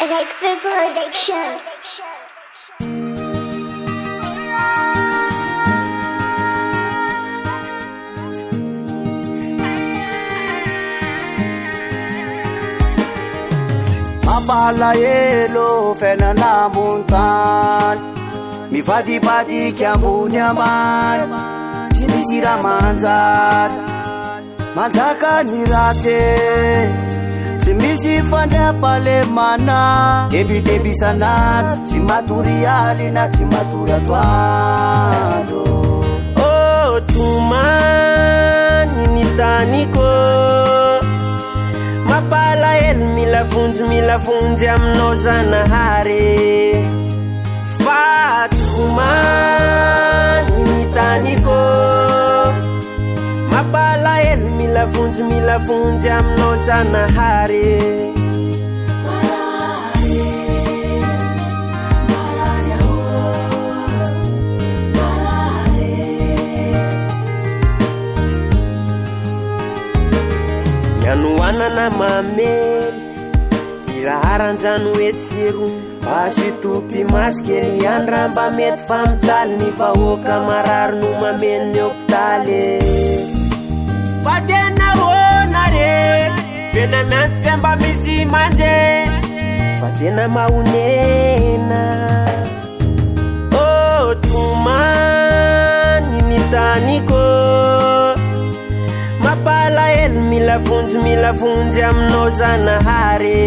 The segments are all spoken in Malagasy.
Like the production. Mapalahelo fiainana ambony tany, mivadibadiky ambony ambany, tsy misy raha manjary, manjaka ny raty, tsy misy fandriam-pahalemana, debidebisana, tsy matory alina, tsy matory atoandro. Oh, tomany ny taniko, mapalahelo milavonjy aminao zanahary, fa tomany ny taniko, mapalahelo milavonjy aminao zanahary. Anoanana mamely firaharanjano etsiro, asitopy masikely andra mba mety fa mijaly ny vahoaka marary no mameny ny hôpitaly. Fa tena honare tena mianty fe mba misy manje, fa tena mahonena. Oh, tomany ny taniko, mapalahelo milavonjy aminao zanahary,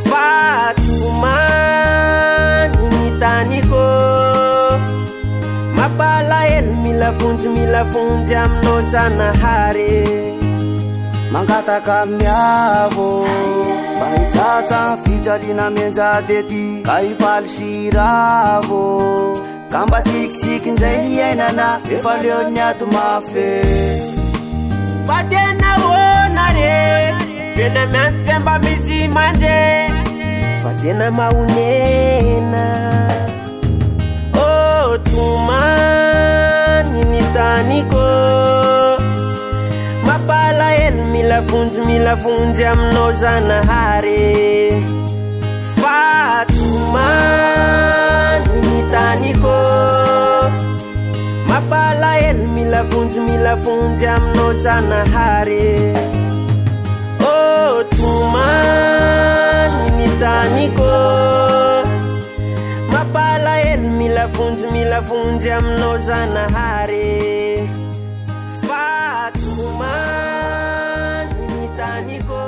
fa tomany ny taniko, mapalahelo milavonjy aminao zanahary. Mangataka miavo mba hitsatsa fijaliana menjady ety, ka hifaly siravo, ka mba tsikitsikin'izay ny iainana efa leo ny ato mafy. Fa tena honare tena mianty fe mba misy manje, fa tena mahonena. Oh, tomany ny taniko, mapalahelo milavonjy aminao zanahary, fa tomany ny taniko, mapalahelo milavonjy aminao zanahary. Oh, tomany ny taniko, mapalahelo milavonjy aminao zanahary, fa tomany ny taniko,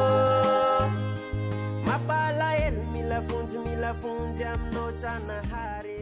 mapalahelo milavonjy aminao zanahary.